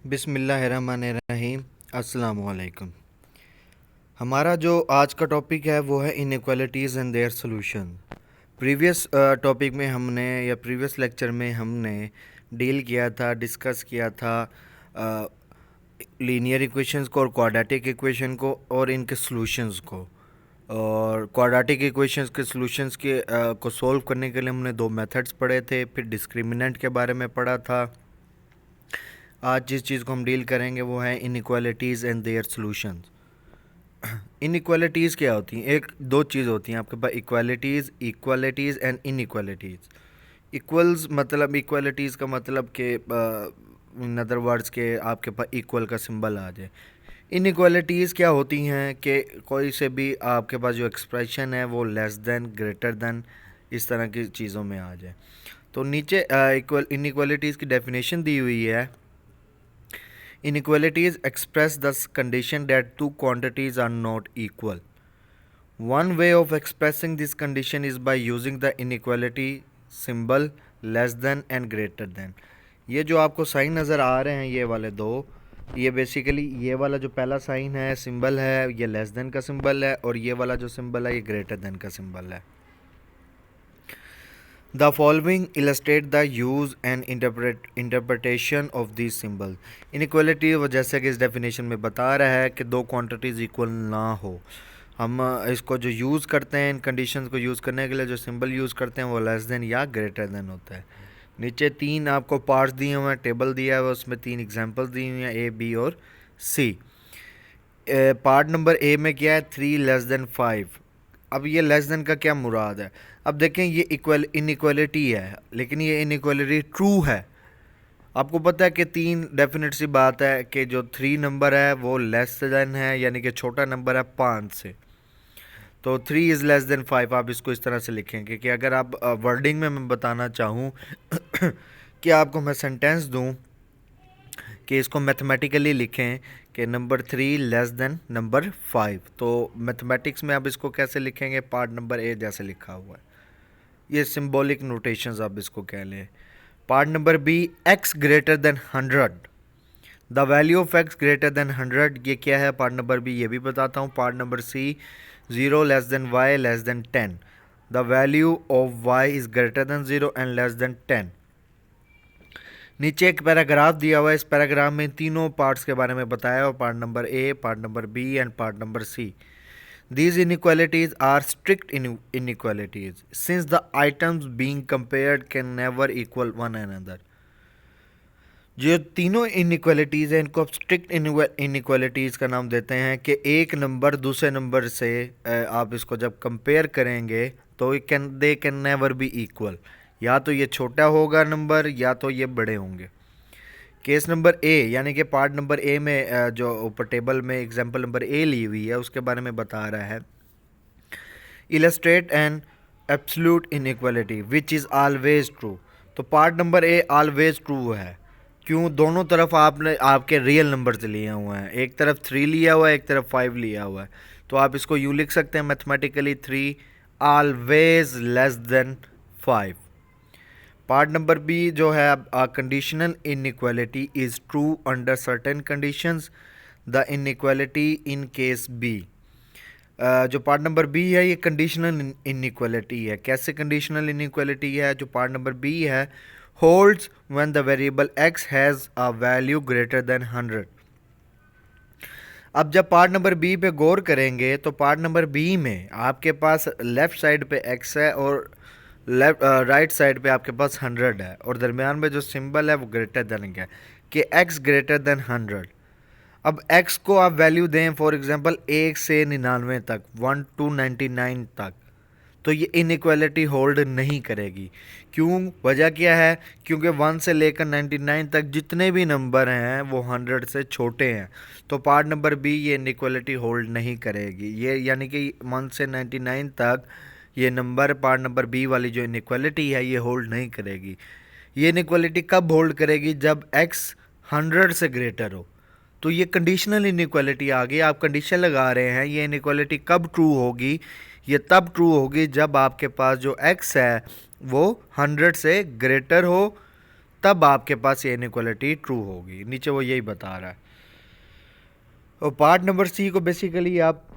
बिस्मिल्लाहिर्रहमानिर्रहीम। अस्सलाम वालेकुम। हमारा जो आज का टॉपिक है वो है inequalities and their solution. Previous topic में हमने या प्रीवियस लेक्चर में हमने डील किया था, डिस्कस किया था लीनियर इक्वेशंस को और क्वाड्रेटिक इक्वेशन को और इनके सॉल्यूशंस को। और क्वाड्रेटिक इक्वेशंस के सॉल्यूशंस के को सॉल्व करने के लिए हमने दो मेथड्स पढ़े थे, फिर डिस्क्रिमिनेंट के बारे में पढ़ा था। आज जिस चीज़ को हम डील करेंगे वो है inequalities and their solutions. Inequalities क्या होती हैं? एक दो चीज़ होती हैं आपके पास, इक्वालिटीज़ एंड इनइक्वालिटीज़। इक्वल्स मतलब इक्वालिटीज़ का मतलब कि इन अदर वर्ड्स के आपके पास इक्वल का सिंबल आ जाए। इनइक्वालिटीज़ क्या होती हैं कि कोई से भी आपके पास जो एक्सप्रेशन है वो लेस देन, ग्रेटर देन, इस तरह की चीज़ों में आ जाए। तो नीचे इनइक्वालिटीज़ की डेफिनेशन दी हुई है। Inequalities express the condition that two quantities are not equal. One way of expressing this condition is by using the inequality symbol less than and greater than. ये जो आपको साइन नज़र आ रहे हैं ये वाले दो, ये बेसिकली ये वाला जो पहला साइन है, सिंबल है, ये लेस देन का सिंबल है, और ये वाला जो सिंबल है ये ग्रेटर देन का सिंबल है। The following illustrate the use and interpretation of these symbols. Inequality वो जैसे कि इस डेफिनेशन में बता रहा है कि दो क्वांटिटीज़ इक्वल ना हो। हम इसको जो यूज़ करते हैं, इन कंडीशंस को यूज़ करने के लिए जो सिंबल यूज़ करते हैं वो लेस देन या ग्रेटर देन होता है। नीचे तीन आपको पार्ट्स दिए हुए हैं, टेबल दिया हुआ है, उसमें तीन एग्जांपल्स दी हुई हैं, ए, बी और सी। पार्ट नंबर ए में क्या है? 3 लेस देन 5। अब ये लेस देन का क्या मुराद है? अब देखें, ये इनइक्वालिटी है, लेकिन ये इनइक्वालिटी ट्रू है। आपको पता है कि तीन डेफिनेट सी बात है कि जो 3 नंबर है वो लेस देन है, यानी कि छोटा नंबर है 5 से। तो 3 इज़ लेस देन 5, आप इसको इस तरह से लिखेंगे कि अगर आप वर्डिंग में मैं बताना चाहूँ कि आपको मैं सेंटेंस दूँ कि इसको मैथमेटिकली लिखें कि नंबर 3 लेस देन नंबर 5, तो मैथमेटिक्स में आप इसको कैसे लिखेंगे? पार्ट नंबर ए जैसे लिखा हुआ है, ये सिंबॉलिक नोटेशंस आप इसको कह लें। Part number B, x greater than 100, the value of x greater than 100, ये क्या है? पार्ट नंबर बी ये भी बताता हूँ। Part number C, 0 less than y less than 10, the value of y is greater than 0 and less than 10। नीचे एक paragraph दिया हुआ है, इस पैराग्राफ में तीनों पार्ट्स के बारे में बताया हुआ, part number A, part number B and part number C. These inequalities are strict inequalities since the items being compared can never equal one another. जो तीनों इनइक्वालिटीज़ हैं इनको आप स्ट्रिक्ट इनइक्वालिटीज़ का नाम देते हैं कि एक नंबर दूसरे नंबर से आप इसको जब कंपेयर करेंगे तो they can never be equal. या तो ये छोटा होगा नंबर या तो ये बड़े होंगे। केस नंबर ए यानी कि पार्ट नंबर ए में जो ऊपर टेबल में एग्जांपल नंबर ए ली हुई है उसके बारे में बता रहा है। Illustrate an absolute inequality which is always true. तो part number A always true है। क्यों? दोनों तरफ आपने आपके रियल नंबर से लिए हुए हैं, एक तरफ 3 लिया हुआ है, एक तरफ 5 लिया हुआ है। तो आप इसको यूँ लिख सकते हैं mathematically, 3 always less than 5। Part number B जो है, conditional inequality is true under certain conditions, the inequality in case B. जो पार्ट नंबर बी है ये कंडीशनल इनइक्वालिटी है। कैसे कंडीशनल इनइक्वालिटी है? जो पार्ट नंबर बी है, holds when the variable x has a value greater than 100। अब जब पार्ट नंबर बी पे गौर करेंगे तो पार्ट नंबर बी में आपके पास लेफ़्ट साइड पे x है और राइट साइड पे आपके पास 100 है, और दरमियान में जो सिंबल है वो ग्रेटर देन है कि x ग्रेटर देन 100। अब x को आप वैल्यू दें फॉर एग्जांपल 1 से 99 तक, 1 to 99 तक, तो ये इनइक्वालिटी होल्ड नहीं करेगी। क्यों? वजह क्या है? क्योंकि 1 से लेकर 99 तक जितने भी नंबर हैं वो 100 से छोटे हैं। तो पार्ट नंबर बी ये इनइक्वालिटी होल्ड नहीं करेगी। ये यानी कि 1 से 99 तक ये नंबर, पार्ट नंबर बी वाली जो इनइक्वालिटी है ये होल्ड नहीं करेगी। ये इनइक्वालिटी कब होल्ड करेगी? जब x 100 से ग्रेटर हो। तो ये कंडीशनल इनइक्वालिटी आ गई। आप कंडीशन लगा रहे हैं, ये इनइक्वालिटी कब ट्रू होगी? ये तब ट्रू होगी जब आपके पास जो x है वो 100 से ग्रेटर हो, तब आपके पास ये इनइक्वालिटी ट्रू होगी। नीचे वो यही बता रहा है। और पार्ट नंबर सी को बेसिकली आप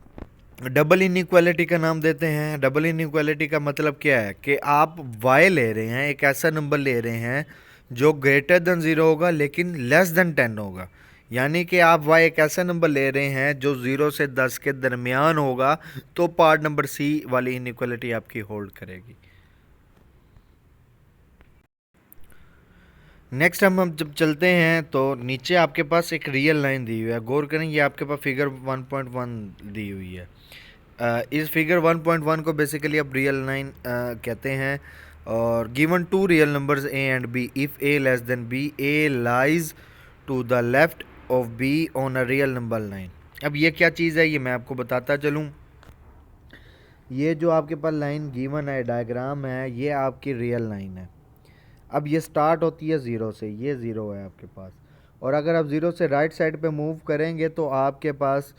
डबल इनइक्वालिटी का नाम देते हैं। डबल इनइक्वालिटी का मतलब क्या है कि आप y ले रहे हैं, एक ऐसा नंबर ले रहे हैं जो ग्रेटर देन 0 होगा लेकिन लेस देन 10 होगा। यानी कि आप y एक ऐसा नंबर ले रहे हैं जो 0 से 10 के दरमियान होगा, तो पार्ट नंबर सी वाली इनइक्वालिटी आपकी होल्ड करेगी। नेक्स्ट हम जब चलते हैं तो नीचे आपके पास एक रियल लाइन दी हुई है। गौर करें, ये आपके पास फिगर 1.1 दी हुई है। इस फिगर 1.1 को बेसिकली अब रियल लाइन कहते हैं। और given two real numbers A and B, if A less than B, A lies to the left of B on a real number line. अब ये क्या चीज़ है, ये मैं आपको बताता चलूँ। ये जो आपके पास लाइन गिवन है, डायग्राम है, ये आपकी रियल लाइन है। अब ये स्टार्ट होती है ज़ीरो से, ये ज़ीरो है आपके पास। और अगर आप ज़ीरो से राइट साइड पे मूव करेंगे तो आपके पास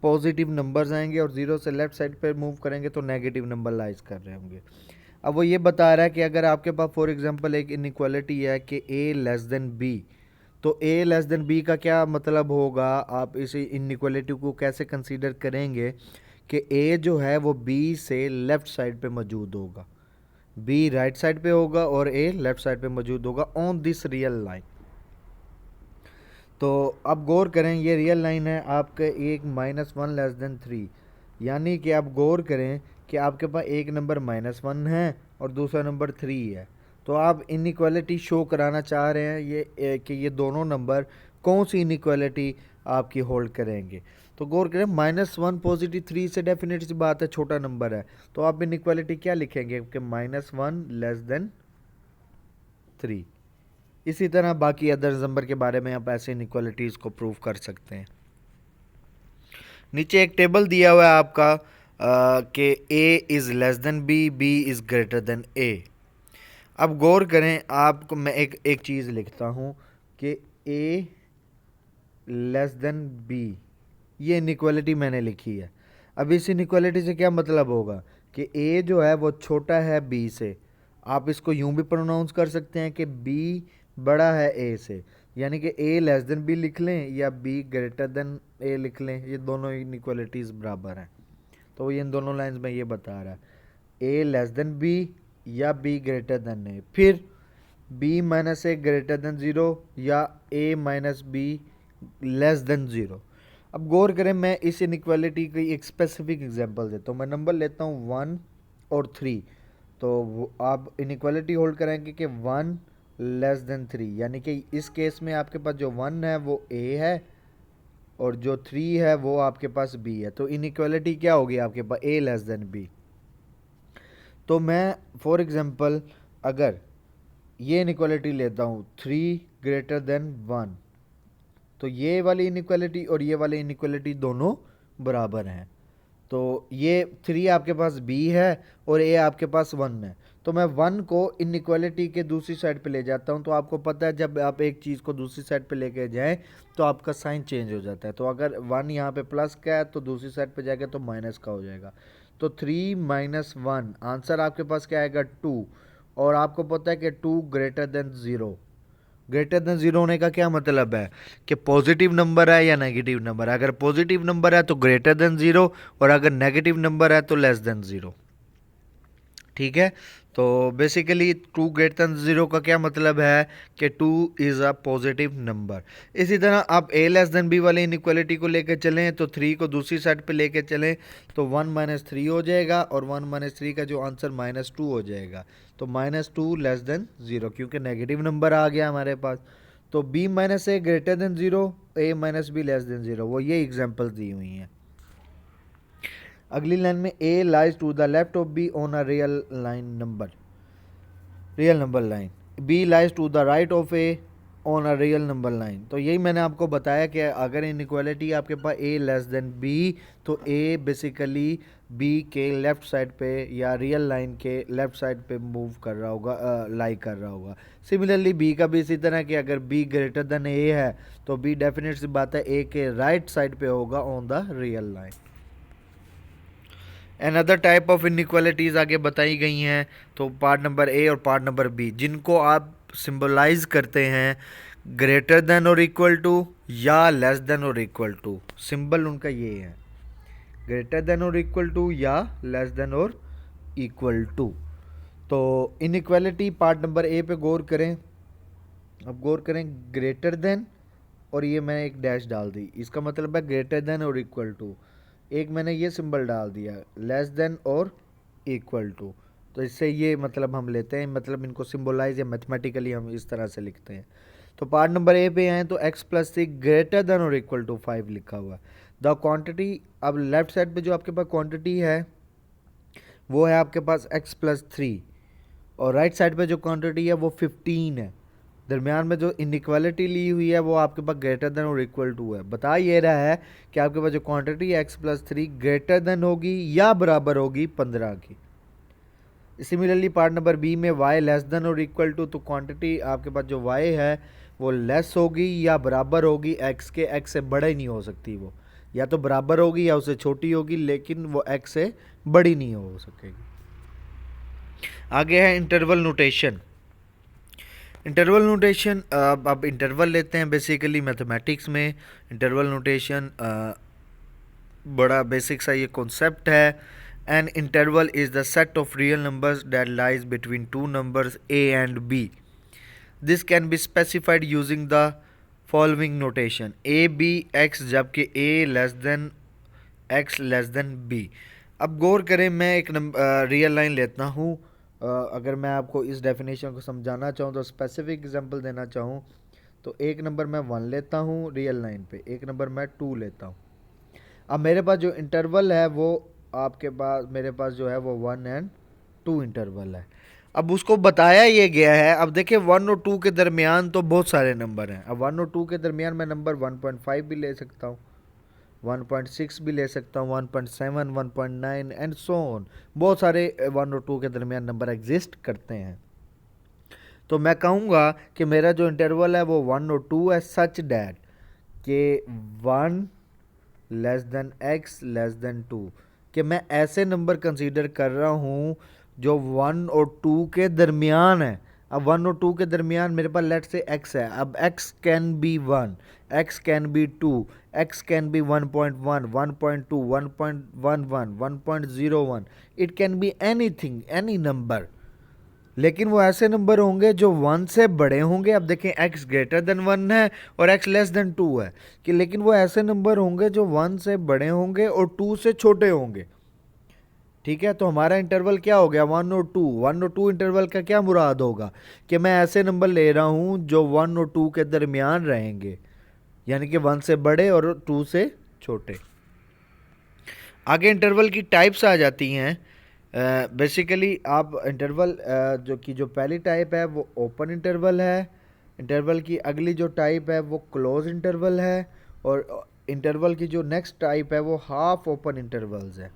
पॉजिटिव नंबर्स आएंगे, और ज़ीरो से लेफ़्ट साइड पे मूव करेंगे तो नेगेटिव नंबर लाइज कर रहे होंगे। अब वो ये बता रहा है कि अगर आपके पास फॉर एग्जांपल एक इनइक्वालिटी है कि a लेस देन b, तो a लेस देन b का क्या मतलब होगा, आप इस इनइक्वालिटी को कैसे कंसीडर करेंगे कि a जो है वो b से लेफ़्ट साइड पे मौजूद होगा, b राइट साइड पे होगा और a लेफ़्ट साइड पे मौजूद होगा ऑन दिस रियल लाइन। तो अब गौर करें, ये रियल लाइन है आपके एक -1 लेस देन 3, यानी कि आप गौर करें कि आपके पास एक नंबर -1 है और दूसरा नंबर 3 है। तो आप इनइक्वालिटी शो कराना चाह रहे हैं ये कि ये दोनों नंबर कौन सी इनइक्वालिटी आपकी होल्ड करेंगे। तो गौर करें, -1 पॉजिटिव 3 से डेफिनेट सी बात है छोटा नंबर है, तो आप इनइक्वालिटी क्या लिखेंगे कि -1 लेस देन 3। इसी तरह बाकी अदर नंबर के बारे में आप ऐसे इनइक्वालिटीज़ को प्रूव कर सकते हैं। नीचे एक टेबल दिया हुआ है आपका कि a is less than b, b is greater then a। अब गौर करें, आपको मैं एक चीज़ लिखता हूँ कि a लेस देन b, ये इनइक्वालिटी मैंने लिखी है। अब इस इनइक्वालिटी से क्या मतलब होगा कि a जो है वो छोटा है b से। आप इसको यूं भी प्रोनाउंस कर सकते हैं कि b बड़ा है a से, यानी कि a लेस देन b लिख लें या b ग्रेटर देन a लिख लें, ये दोनों इनइक्वालिटीज़ बराबर हैं। तो ये इन दोनों लाइंस में ये बता रहा है a लेस देन b या b ग्रेटर देन a, फिर b minus a greater than 0 या a minus b less than 0। अब गौर करें, मैं इस इनइक्वालिटी की एक स्पेसिफिक एग्जांपल देता हूँ। मैं नंबर लेता हूँ 1 और 3, तो आप इनइक्वालिटी होल्ड करेंगे कि 1 लेस देन 3, यानी कि इस केस में आपके पास जो 1 है वो a है और जो 3 है वो आपके पास b है। तो इनइक्वालिटी क्या होगी आपके पास, a लेस देन b। तो मैं फॉर एग्जांपल अगर ये इनइक्वालिटी लेता हूँ 3 ग्रेटर देन 1, तो ये वाली इनइक्वालिटी और ये वाली इनइक्वालिटी दोनों बराबर हैं। तो ये 3 आपके पास b है और a आपके पास 1 है। तो मैं 1 को इनइक्वालिटी के दूसरी साइड पे ले जाता हूँ। तो आपको पता है जब आप एक चीज़ को दूसरी साइड पे लेके जाएं तो आपका साइन चेंज हो जाता है। तो अगर 1 यहाँ पे प्लस का है तो दूसरी साइड पे जाएगा तो माइनस का हो जाएगा। तो 3 - 1 आंसर आपके पास क्या आएगा, 2। और आपको पता है कि 2 ग्रेटर देन 0। ग्रेटर देन 0 होने का क्या मतलब है कि पॉजिटिव नंबर है या नेगेटिव नंबर है। अगर पॉजिटिव नंबर है तो ग्रेटर देन 0 और अगर नेगेटिव नंबर है तो लेस देन 0। ठीक है, तो बेसिकली 2 ग्रेटर देन 0 का क्या मतलब है कि 2 इज़ अ पॉजिटिव नंबर। इसी तरह आप a लेस देन b वाले इनइक्वालिटी को लेकर चलें तो 3 को दूसरी साइड पे लेके चलें तो 1 - 3 हो जाएगा और 1 - 3 का जो आंसर -2 हो जाएगा। तो -2 लेस देन 0, क्योंकि नेगेटिव नंबर आ गया हमारे पास। तो b - a greater than 0, a - b less than 0, वो ये एग्जाम्पल दी हुई हैं। अगली लाइन में a lies to the left of b on a real number line, b lies to the right of a on a real number line. तो यही मैंने आपको बताया कि अगर इनइक्वालिटी आपके पास a लेस देन b, तो a बेसिकली b के लेफ़्ट साइड पे या रियल लाइन के लेफ़्ट साइड पे मूव कर रहा होगा, लाई कर रहा होगा। सिमिलरली b का भी इसी तरह कि अगर b ग्रेटर देन a है तो b डेफिनेट सी बात है a के राइट साइड पे होगा on the real line. Another type of inequalities आगे बताई गई हैं। तो पार्ट नंबर ए और पार्ट नंबर बी, जिनको आप सिंबलाइज करते हैं ग्रेटर देन और इक्वल टू या लेस देन और इक्वल टू। सिंबल उनका ये है, ग्रेटर देन और इक्वल टू या लेस देन और इक्वल टू। तो इनइक्वालिटी पार्ट नंबर ए पे गौर करें। अब गौर करें, ग्रेटर देन और ये मैंने एक डैश डाल दी, इसका मतलब है ग्रेटर देन और इक्वल टू। एक मैंने ये सिंबल डाल दिया, लेस देन और इक्वल टू। तो इससे ये मतलब हम लेते हैं, मतलब इनको सिंबलाइज या मैथमेटिकली हम इस तरह से लिखते हैं। तो पार्ट नंबर ए पे आए तो x प्लस 6 ग्रेटर देन और इक्वल टू 5 लिखा हुआ है। द क्वांटिटी, अब लेफ्ट साइड पे जो आपके पास क्वांटिटी है वो है आपके पास x प्लस 3, और राइट साइड पे जो क्वांटिटी है वो 15 है। दरमियान में जो इनइक्वालिटी ली हुई है वो आपके पास ग्रेटर देन और इक्वल टू है। बता ये रहा है कि आपके पास जो क्वांटिटी है x प्लस 3 ग्रेटर देन होगी या बराबर होगी 15 की। सिमिलरली पार्ट नंबर बी में y लेस देन और इक्वल टू, तो क्वांटिटी आपके पास जो y है वो लेस होगी या बराबर होगी x के। x से बड़ा ही नहीं हो सकती, वो या तो बराबर होगी या उससे छोटी होगी, लेकिन वो x से बड़ी नहीं हो सकेगी। आगे है इंटरवल नोटेशन। इंटरवल नोटेशन, अब इंटरवल लेते हैं बेसिकली मैथमेटिक्स में। इंटरवल नोटेशन बड़ा बेसिक सा ये कॉन्सेप्ट है। An interval is the set of real numbers that lies between two numbers a and b. This can be specified using the following notation a b x, जबकि a less then x less than b। अब गौर करें, मैं एक real line लेता हूँ। अगर मैं आपको इस डेफिनेशन को समझाना चाहूँ तो स्पेसिफिक एग्जांपल देना चाहूँ तो एक नंबर मैं 1 लेता हूँ रियल लाइन पे, एक नंबर मैं 2 लेता हूँ। अब मेरे पास जो इंटरवल है वो आपके पास, मेरे पास जो है वो 1 एंड 2 इंटरवल है। अब उसको बताया ये गया है, अब देखिए 1 और 2 के दरमियान तो बहुत सारे नंबर हैं। अब 1 और 2 के दरमियान मैं नंबर 1.5 भी ले सकता हूँ, 1.6 भी ले सकता हूँ, 1.7, 1.9 एंड सो ऑन। बहुत सारे 1 और 2 के दरमियान नंबर एग्जिस्ट करते हैं। तो मैं कहूँगा कि मेरा जो इंटरवल है वो 1 और 2 है, सच डैट कि 1 less than x less than 2, कि मैं ऐसे नंबर कंसीडर कर रहा हूँ जो 1 और 2 के दरमियान है। अब 1 और 2 के दरमियान मेरे पास लेट से x है। अब x can be 1, x can be 2, x can be 1.1, 1.2, 1.11, 1.01, it can be anything, any number. लेकिन वो ऐसे नंबर होंगे जो 1 से बड़े होंगे। अब देखें x ग्रेटर देन 1 है और x लेस देन 2 है, कि लेकिन वो ऐसे नंबर होंगे जो 1 से बड़े होंगे और 2 से छोटे होंगे। ठीक है, तो हमारा इंटरवल क्या हो गया, 1 और 2। 1 और 2 इंटरवल का क्या मुराद होगा कि मैं ऐसे नंबर ले रहा हूँ जो 1 और 2 के दरमियान रहेंगे, यानी कि 1 से बड़े और 2 से छोटे। आगे इंटरवल की टाइप्स आ जाती हैं। बेसिकली आप इंटरवल जो पहली टाइप है वो ओपन इंटरवल है। इंटरवल की अगली जो टाइप है वो क्लोज इंटरवल है, और इंटरवल की जो नेक्स्ट टाइप है वो हाफ ओपन इंटरवल्स है।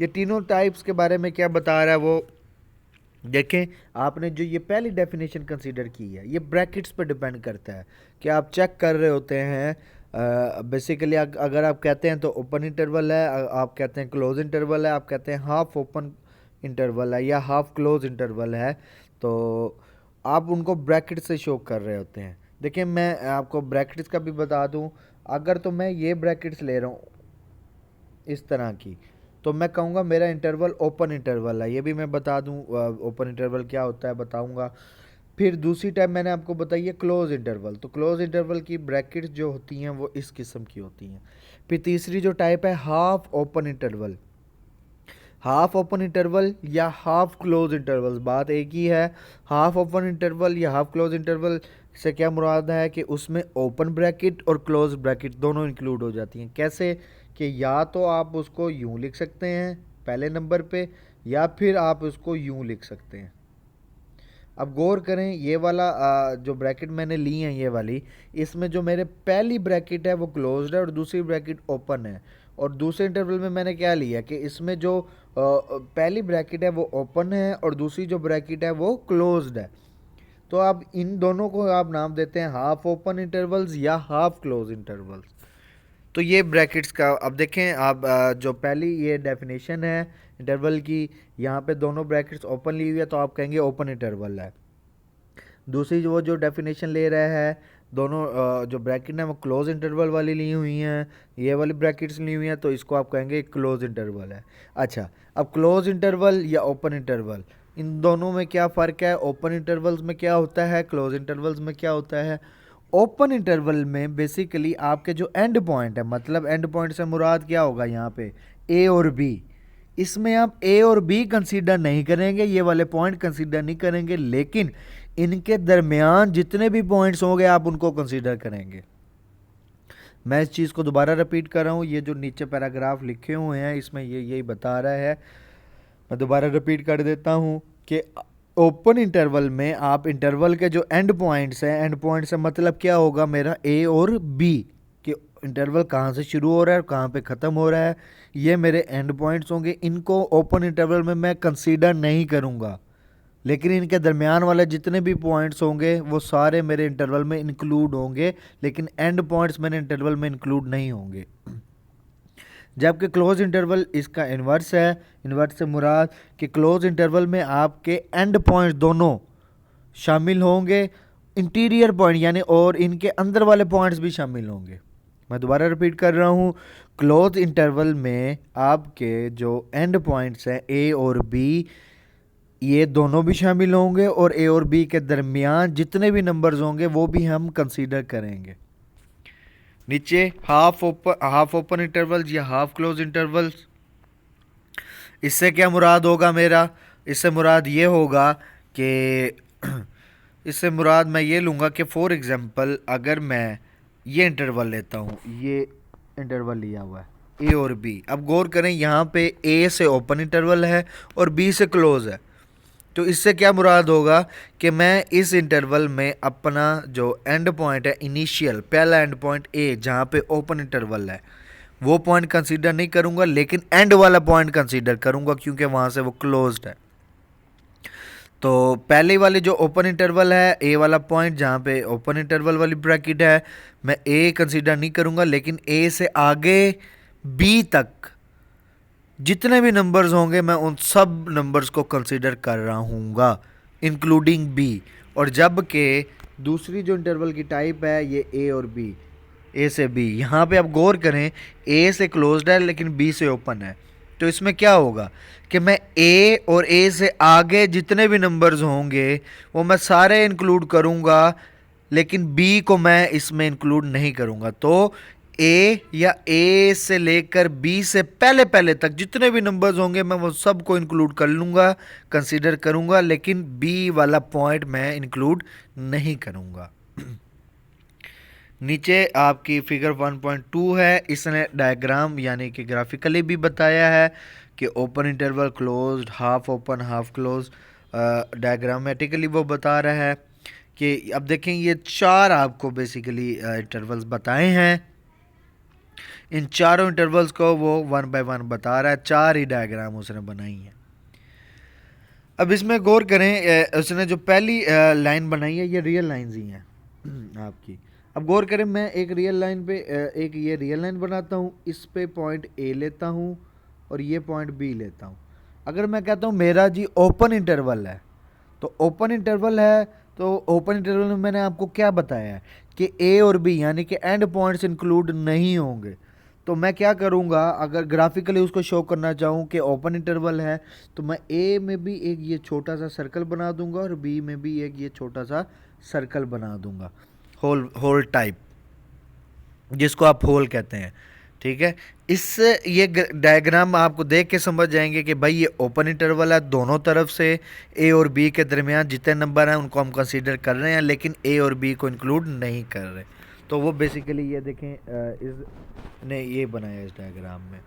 ये तीनों टाइप्स के बारे में क्या बता रहा है वो देखें। आपने जो ये पहली डेफिनेशन कंसीडर की है ये ब्रैकेट्स पर डिपेंड करता है कि आप चेक कर रहे होते हैं। बेसिकली अगर आप कहते हैं तो ओपन इंटरवल है, आप कहते हैं क्लोज इंटरवल है, आप कहते हैं हाफ ओपन इंटरवल है या हाफ क्लोज इंटरवल है, तो आप उनको ब्रैकेट से शो कर रहे होते हैं। देखिए मैं आपको ब्रैकेट्स का भी बता दूं। अगर तो मैं ये ब्रैकेट्स ले रहा हूँ इस तरह की, तो मैं कहूँगा मेरा इंटरवल ओपन इंटरवल है। ये भी मैं बता दूँ ओपन इंटरवल क्या होता है बताऊँगा। फिर दूसरी टाइप मैंने आपको बताई है क्लोज इंटरवल। तो क्लोज इंटरवल की ब्रैकेट्स जो होती हैं वो इस किस्म की होती हैं। फिर तीसरी जो टाइप है half open interval. Half open interval या हाफ क्लोज इंटरवल बात एक ही है। हाफ ओपन इंटरवल या हाफ क्लोज इंटरवल से क्या मुराद है कि उसमें ओपन ब्रैकेट और क्लोज ब्रैकेट दोनों इंक्लूड हो जाती हैं। कैसे कि या तो आप उसको यूं लिख सकते हैं पहले नंबर पे, या फिर आप उसको यूं लिख सकते हैं। अब गौर करें, ये वाला जो ब्रैकेट मैंने ली है ये वाली, इसमें जो मेरे पहली ब्रैकेट है वो क्लोज्ड है और दूसरी ब्रैकेट ओपन है। और दूसरे इंटरवल में मैंने क्या लिया कि इसमें जो पहली ब्रैकेट है वो ओपन है और दूसरी जो ब्रैकेट है वो क्लोज्ड है। तो आप इन दोनों को आप नाम देते हैं हाफ ओपन इंटरवल्स या हाफ क्लोज इंटरवल्स। तो ये ब्रैकेट्स का अब देखें आप, जो पहली ये डेफिनेशन है इंटरवल की, यहाँ पे दोनों ब्रैकेट्स ओपन ली हुई है तो आप कहेंगे ओपन इंटरवल है। दूसरी वो जो डेफिनेशन ले रहा है, दोनों जो ब्रैकेट है वो क्लोज इंटरवल वाली ली हुई हैं, ये वाली ब्रैकेट्स ली हुई हैं, तो इसको आप कहेंगे क्लोज इंटरवल है। अच्छा, अब क्लोज इंटरवल या ओपन इंटरवल, इन दोनों में क्या फ़र्क है? ओपन इंटरवल्स में क्या होता है, क्लोज इंटरवल्स में क्या होता है? ओपन इंटरवल में बेसिकली आपके जो एंड पॉइंट है, मतलब एंड पॉइंट से मुराद क्या होगा यहाँ पे, ए और बी, इसमें आप ए और बी कंसीडर नहीं करेंगे, ये वाले पॉइंट कंसीडर नहीं करेंगे, लेकिन इनके दरमियान जितने भी पॉइंट्स होंगे आप उनको कंसीडर करेंगे। मैं इस चीज़ को दोबारा रिपीट कर रहा हूँ, ये जो नीचे पैराग्राफ लिखे हुए हैं इसमें ये यही बता रहा है, मैं दोबारा रिपीट कर देता हूँ कि ओपन इंटरवल में आप इंटरवल के जो एंड पॉइंट्स हैं, एंड पॉइंट से मतलब क्या होगा मेरा, ए और बी, कि इंटरवल कहाँ से शुरू हो रहा है और कहाँ पे ख़त्म हो रहा है, ये मेरे एंड पॉइंट्स होंगे। इनको ओपन इंटरवल में मैं कंसीडर नहीं करूँगा, लेकिन इनके दरमियान वाले जितने भी पॉइंट्स होंगे वो सारे मेरे इंटरवल में इंक्लूड होंगे, लेकिन एंड पॉइंट्स मेरे इंटरवल में इंक्लूड नहीं होंगे। जबकि क्लोज इंटरवल इसका इन्वर्स है। इन्वर्स से मुराद कि क्लोज इंटरवल में आपके एंड पॉइंट्स दोनों शामिल होंगे, इंटीरियर पॉइंट यानी और इनके अंदर वाले पॉइंट्स भी शामिल होंगे। मैं दोबारा रिपीट कर रहा हूँ, क्लोज इंटरवल में आपके जो एंड पॉइंट्स हैं ए और बी, ये दोनों भी शामिल होंगे, और ए और बी के दरमियान जितने भी नंबर्स होंगे वो भी हम कंसीडर करेंगे। नीचे हाफ ओपन इंटरवल्स या हाफ क्लोज इंटरवल्स, इससे क्या मुराद होगा मेरा? इससे मुराद ये होगा कि इससे मुराद मैं ये लूँगा कि फॉर एग्जांपल अगर मैं ये इंटरवल लेता हूँ, ये इंटरवल लिया हुआ है ए और बी, अब गौर करें यहाँ पे ए से ओपन इंटरवल है और बी से क्लोज है, तो इससे क्या मुराद होगा कि मैं इस इंटरवल में अपना जो एंड पॉइंट है इनिशियल, पहला एंड पॉइंट ए जहाँ पे ओपन इंटरवल है, वो पॉइंट कंसीडर नहीं करूँगा, लेकिन एंड वाला पॉइंट कंसीडर करूँगा क्योंकि वहाँ से वो क्लोज्ड है। तो पहले वाले जो ओपन इंटरवल है, ए वाला पॉइंट जहाँ पे ओपन इंटरवल वाली ब्रैकेट है, मैं ए कंसीडर नहीं करूँगा, लेकिन ए से आगे बी तक जितने भी नंबर्स होंगे मैं उन सब नंबर्स को कंसीडर कर रहा हूँगा, इंक्लूडिंग बी। और जब कि दूसरी जो इंटरवल की टाइप है ये ए और बी, ए से बी, यहाँ पे आप गौर करें ए से क्लोज्ड है लेकिन बी से ओपन है, तो इसमें क्या होगा कि मैं ए और ए से आगे जितने भी नंबर्स होंगे वो मैं सारे इंक्लूड करूँगा, लेकिन बी को मैं इसमें इंक्लूड नहीं करूँगा। तो ए या ए से लेकर बी से पहले पहले तक जितने भी नंबर्स होंगे मैं वो सब को इंक्लूड कर लूँगा, कंसीडर करूँगा, लेकिन बी वाला पॉइंट मैं इंक्लूड नहीं करूँगा। नीचे आपकी फिगर 1.2 है, इसने डायग्राम यानी कि ग्राफिकली भी बताया है कि open interval, closed, half open, half close, diagrammatically वो बता रहा है कि अब देखें ये चार आपको बेसिकली इंटरवल्स बताए हैं, इन चारों इंटरवल्स को वो वन बाय वन बता रहा है, चार ही डायग्राम उसने बनाई हैं। अब इसमें गौर करें, उसने जो पहली लाइन बनाई है ये रियल लाइंस ही हैं आपकी। अब गौर करें, मैं एक रियल लाइन पे एक ये रियल लाइन बनाता हूँ, इस पे पॉइंट ए लेता हूँ और ये पॉइंट बी लेता हूँ। अगर मैं कहता हूँ मेरा जी ओपन इंटरवल है, तो ओपन इंटरवल है, तो ओपन इंटरवल में मैंने आपको क्या बताया है कि ए और बी यानी कि एंड पॉइंट्स इंक्लूड नहीं होंगे। तो मैं क्या करूँगा, अगर ग्राफिकली उसको शो करना चाहूँ कि ओपन इंटरवल है, तो मैं ए में भी एक ये छोटा सा सर्कल बना दूंगा और बी में भी एक ये छोटा सा सर्कल बना दूंगा, होल टाइप, जिसको आप होल कहते हैं। ठीक है, इससे ये डायग्राम आपको देख के समझ जाएंगे कि भाई ये ओपन इंटरवल है, दोनों तरफ से ए और बी के दरमियान जितने नंबर हैं उनको हम कंसीडर कर रहे हैं, लेकिन ए और बी को इंक्लूड नहीं कर रहे। तो वो बेसिकली ये देखें इसने ये बनाया इस डायग्राम में।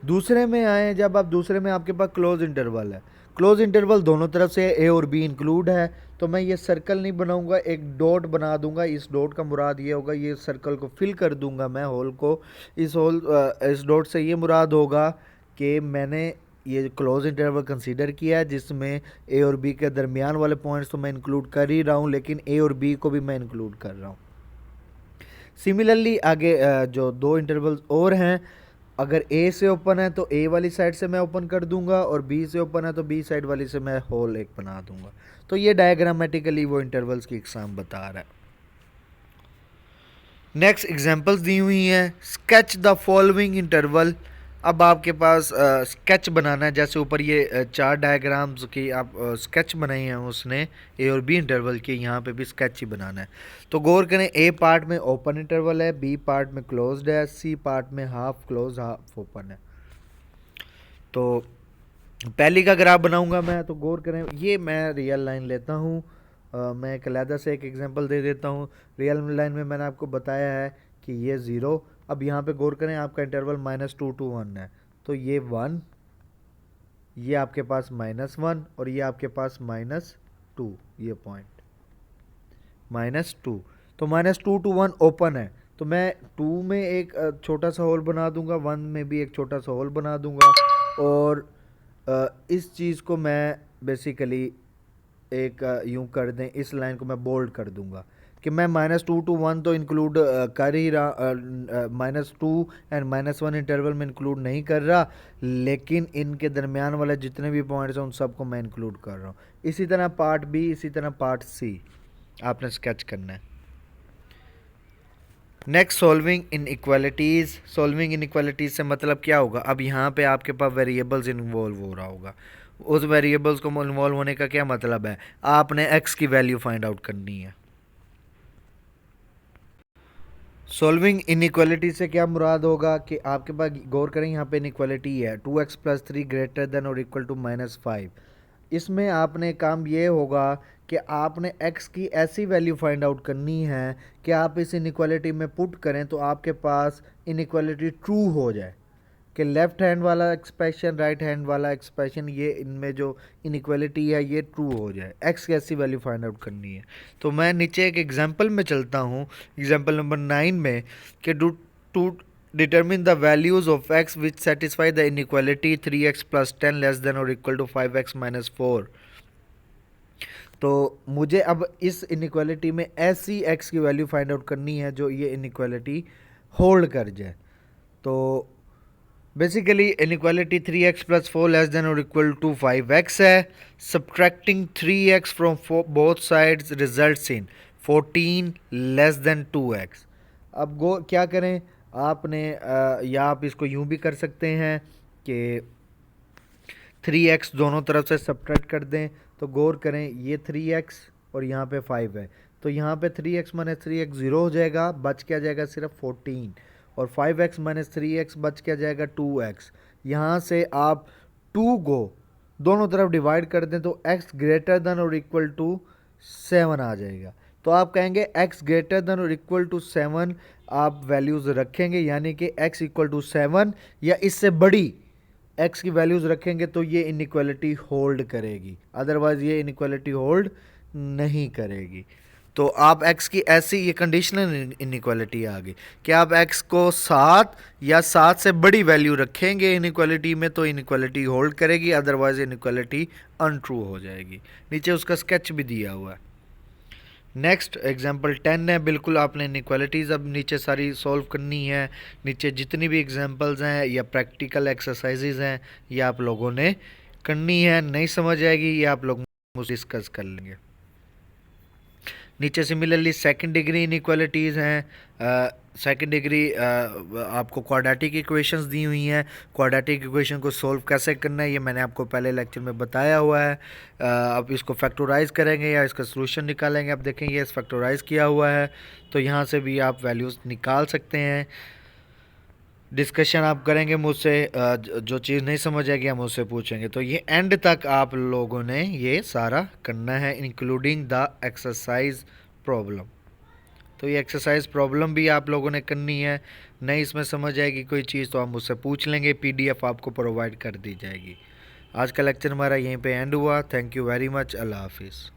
दूसरे में आए, जब आप दूसरे में आपके पास क्लोज इंटरवल है, क्लोज इंटरवल दोनों तरफ से ए और बी इंक्लूड है, तो मैं ये सर्कल नहीं बनाऊंगा, एक डॉट बना दूंगा। इस डॉट का मुराद ये होगा, ये सर्कल को फिल कर दूंगा मैं होल को, इस डॉट से ये मुराद होगा कि मैंने ये क्लोज इंटरवल कंसीडर किया है जिसमें ए और बी के दरमियान वाले पॉइंट्स तो मैं इंक्लूड कर ही रहा हूँ, लेकिन ए और बी को भी मैं इंक्लूड कर रहा हूँ। सिमिलरली आगे जो दो इंटरवल्स और हैं, अगर ए से ओपन है तो ए वाली साइड से मैं ओपन कर दूंगा, और बी से ओपन है तो बी साइड वाली से मैं होल एक बना दूंगा। तो ये डायग्रामेटिकली वो इंटरवल्स की एग्जाम बता रहा है। नेक्स्ट एग्जांपल्स दी हुई हैं। Sketch the following interval. अब आपके पास स्केच बनाना है, जैसे ऊपर ये चार डायग्राम्स की आप स्केच बनाई हैं उसने ए और बी इंटरवल की, यहाँ पे भी स्केच ही बनाना है। तो गौर करें, ए पार्ट में ओपन इंटरवल है, बी पार्ट में क्लोज्ड है, सी पार्ट में हाफ क्लोज हाफ ओपन है। तो पहली का ग्राफ बनाऊंगा मैं, तो गौर करें ये मैं रियल लाइन लेता हूँ। मैं एक अलहदा से एक एग्जांपल दे देता हूँ। रियल लाइन में मैंने आपको बताया है कि ये ज़ीरो। अब यहाँ पे गौर करें, आपका इंटरवल -2 to 1 है, तो ये 1, ये आपके पास -1 और ये आपके पास -2, ये पॉइंट -2। तो -2 to 1 ओपन है, तो मैं 2 में एक छोटा सा होल बना दूंगा, 1 में भी एक छोटा सा होल बना दूंगा, और इस चीज़ को मैं बेसिकली एक यूं कर दें, इस लाइन को मैं बोल्ड कर दूंगा कि मैं -2 to 1 तो इंक्लूड कर ही रहा, -2 एंड -1 इंटरवल में इंक्लूड नहीं कर रहा, लेकिन इनके दरमियान वाले जितने भी पॉइंट्स हैं उन सबको मैं इंक्लूड कर रहा हूँ। इसी तरह पार्ट बी, इसी तरह पार्ट सी आपने स्केच करना है। Next, solving inequalities. Solving inequalities से मतलब क्या होगा, अब यहाँ पे आपके पास वेरिएबल्स इन्वॉल्व हो रहा होगा। उस वेरिएबल्स को इन्वॉल्व होने का क्या मतलब है, आपने एक्स की वैल्यू फाइंड आउट करनी है। सॉल्विंग इनइक्वालिटी से क्या मुराद होगा कि आपके पास, गौर करें यहाँ पे इनइक्वालिटी है 2x + 3 ग्रेटर देन और इक्वल टू -5। इसमें आपने काम ये होगा कि आपने x की ऐसी वैल्यू फाइंड आउट करनी है कि आप इस इनइक्वालिटी में पुट करें तो आपके पास इनइक्वालिटी ट्रू हो जाए, कि लेफ़्ट हैंड वाला एक्सप्रेशन, राइट हैंड वाला एक्सप्रेशन, ये इनमें जो इनइक्वालिटी है ये ट्रू हो जाए। एक्स की ऐसी वैल्यू फाइंड आउट करनी है। तो मैं नीचे एक एग्जांपल में चलता हूँ, एग्जांपल नंबर 9 में, कि to determine the values of X which satisfy the inequality 3x + 10 less than और इक्वल टू 5x - 4। तो मुझे अब इस इनइक्वालिटी में ऐसी एक्स की वैल्यू फाइंड आउट करनी है जो ये इनइक्वालिटी होल्ड कर जाए। तो basically inequality 3x + 4 less than और इक्वल टू 5x है। Subtracting 3x from both sides results in 14 less than 2x। अब गो क्या करें, आपने या आप इसको यूं भी कर सकते हैं कि 3x दोनों तरफ से सब्ट्रैक्ट कर दें। तो गौर करें, ये 3x और यहाँ पे 5 है, तो यहाँ पे 3x - 3x 0 हो जाएगा, बच क्या जाएगा सिर्फ 14, और 5x - 3x बच क्या जाएगा 2x। यहाँ से आप 2 को दोनों तरफ डिवाइड कर दें तो x ग्रेटर देन और इक्वल टू 7 आ जाएगा। तो आप कहेंगे x ग्रेटर देन और इक्वल टू 7 आप वैल्यूज़ रखेंगे, यानी कि x = 7 या इससे बड़ी x की वैल्यूज़ रखेंगे तो ये इनइक्वालिटी होल्ड करेगी, अदरवाइज़ ये इनइक्वालिटी होल्ड नहीं करेगी। तो आप x की ऐसी, ये कंडीशनल इनइक्वालिटी आ गई कि आप x को 7 या 7 से बड़ी वैल्यू रखेंगे इनइक्वालिटी में तो इनइक्वालिटी होल्ड करेगी, अदरवाइज इनइक्वालिटी अनट्रू हो जाएगी। नीचे उसका स्केच भी दिया हुआ है। नेक्स्ट एग्जांपल 10 है, बिल्कुल आपने इनइक्वालिटीज़ अब नीचे सारी सॉल्व करनी है। नीचे जितनी भी एग्जांपल्स हैं या प्रैक्टिकल एक्सरसाइजेज हैं ये आप लोगों ने करनी है। नहीं समझ आएगी ये आप लोग मुझसे डिस्कस कर लेंगे। नीचे सिमिलरली सेकंड डिग्री इनइक्वालिटीज़ हैं। सेकंड डिग्री आपको क्वाड्रेटिक इक्वेशंस दी हुई हैं। क्वाड्रेटिक इक्वेशन को सॉल्व कैसे करना है ये मैंने आपको पहले लेक्चर में बताया हुआ है। अब इसको फैक्टराइज करेंगे या इसका सॉल्यूशन निकालेंगे। अब देखें ये फैक्टराइज किया हुआ है तो यहाँ से भी आप वैल्यूज़ निकाल सकते हैं। डिस्कशन आप करेंगे मुझसे, जो चीज़ नहीं समझ आएगी हम मुझसे पूछेंगे। तो ये एंड तक आप लोगों ने ये सारा करना है, इंक्लूडिंग द एक्सरसाइज प्रॉब्लम। तो ये एक्सरसाइज प्रॉब्लम भी आप लोगों ने करनी है। नहीं इसमें समझ आएगी कोई चीज़ तो आप मुझसे पूछ लेंगे, PDF आपको प्रोवाइड कर दी जाएगी। आज का लेक्चर हमारा यहीं पे एंड हुआ। Thank you very much. अल्लाह हाफिज़।